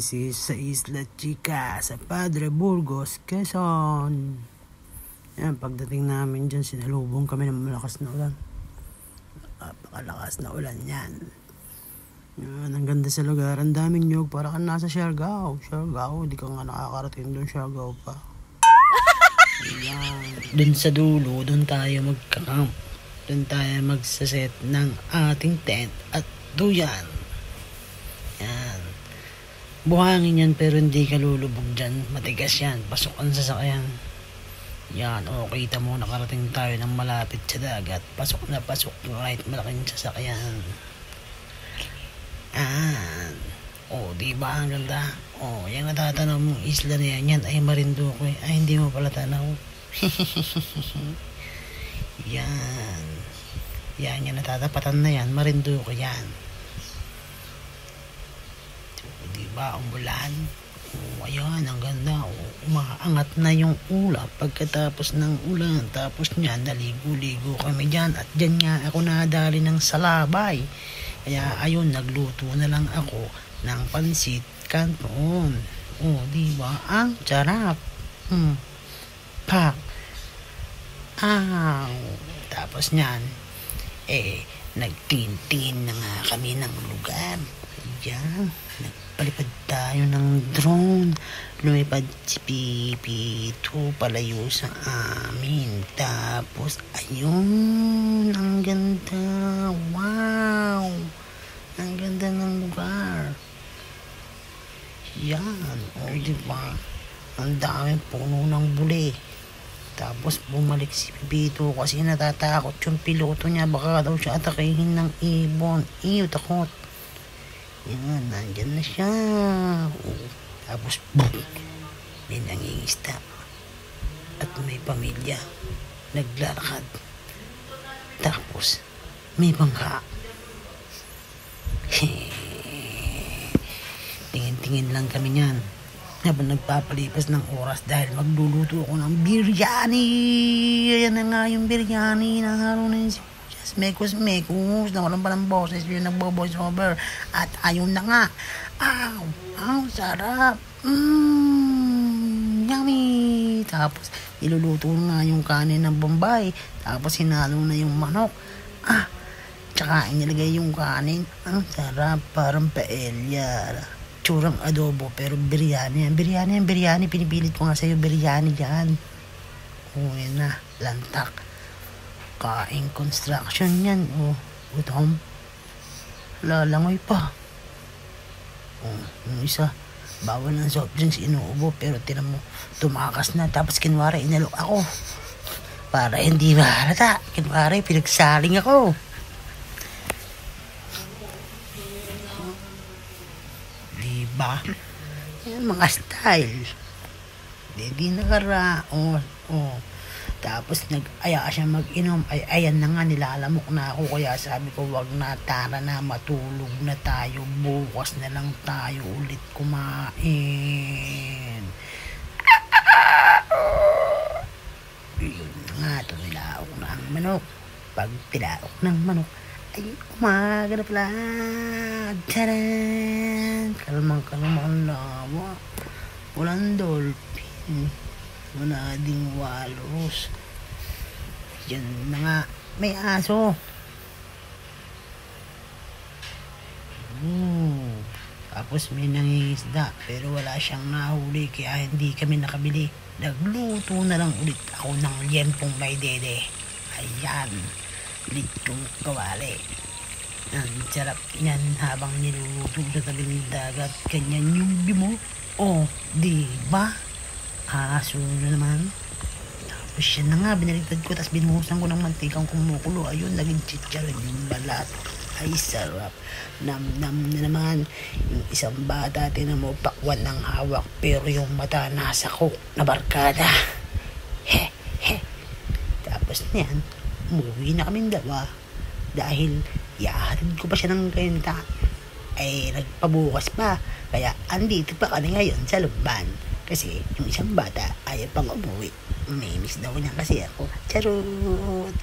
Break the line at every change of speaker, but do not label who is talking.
This is sa Isla Chica, sa Padre Burgos, Quezon. Yan, pagdating namin dyan, sinalubong kami ng malakas na ulan. Napakalakas na ulan yan. Yan, ang ganda sa lugar. Ang daming nyug, para ka nasa Siargao. Siargao, di ka nga nakakarating doon, Siargao pa. Yan. Doon sa dulo, doon tayo magkakamp. Doon tayo magsaset ng ating tent at duyan. Yan. Buhangin yan pero hindi ka lulubog dyan. Matigas yan. Pasok ang sasakyan. Yan. O, kita mo nakarating tayo ng malapit sa dagat. Pasok na pasok kahit malaking sasakyan. Yan. O, diba ang ganda? O, yan natatanaw mong isla na yan. Yan ay Marinduque. Ay, hindi mo pala tanaw. Yan. Yan natatapatan na yan. Marinduque yan. Diba ang bulan? O, ayan, ang ganda. O, umaangat na yung ulap pagkatapos ng ulan. Tapos niyan, naligo-ligo kami dyan. At dyan nga ako nadali ng salabay. Kaya ayun, nagluto na lang ako ng pansit canton. O, diba? Ang sarap. Pak. Aw. Tapos niyan, nagtingin-tingin na nga kami ng lugar. Ayan, nagpalipad tayo ng drone. Lumipad si Pipi-2 palayo sa amin. Tapos, ayun, ang ganda. Wow! Ang ganda ng lugar. Yan, o diba? Ang dami puno ng buli. Tapos bumalik si Pipito kasi natatakot yung piloto niya. Baka daw siya atakihin ng ibon. Iyo, takot. Yan, nandyan na siya. Tapos, boom! May nangingista. At may pamilya. Naglalakad. Tapos, may bangka. Tingin-tingin lang kami niyan. Habang nagpapalipas ng oras dahil magluluto ako ng biryani. Ayan na nga yung biryani na halo na yun si Mekos. Nawalan pa ng boses yung nagbo-voice over. At ayun na nga. Ang sarap. Yummy. Tapos iluluto na yung kanin ng Bombay. Tapos hinalo na yung manok. Tsaka inilagay yung kanin. Ang sarap. Parang paella. Tsurang adobo pero biryani yan. Biryani. Pinipilit ko nga sa'yo biryani dyan. Uwi na. Lantak. Kaing construction yan. Utom. Lalangoy pa. Yung isa. Bawal ng soft drinks inuubo. Pero tinan mo. Tumakas na. Tapos kinwari inalok ako. Para hindi mahalata. Kinwari pinagsaling ako. Diba? Yan mga style. Di nakara. Tapos nag-aya siya mag-inom. Ayan na nga, nilalamok na ako. Kaya sabi ko, wag na, tara na, matulog na tayo. Bukas na lang tayo ulit kumain. Yun nga, tumilaok na ang manok. Pag tilaok ng manok, ay umaga na pala. Taran! Kalmang ang lawa. Walang dolphin. Wala ding walrus. Yan na nga. May aso. Tapos may nangingisda. Pero wala siyang nahuli. Kaya hindi kami nakabili. Nagluto na lang ulit ako ng liyempong may dede. Ayan. Litong kawali. Ang sarap yan habang niluluto sa tabing dagat. Ganyan yung bimo. Diba? Aso na naman. Tapos yan na nga, binaliktad ko. Tapos binuhusan ko ng mantikang kumukulo. Ayun, naging chicharon yung balat. Ay, sarap. Nam-nam na naman. Yung isang bata, tinan mo, pakwan ng hawak. Pero yung mata, nasa coke na barkada. Tapos yan, umuwi na kami dalawa. Dahil, yahatid ko pa siya ng renta. Ay, nagpabukas pa. Kaya, andito pa kami ngayon sa Lumban. Kasi yung isang bata ayaw pang umuwi. May miss daw niya kasi ako. Charot!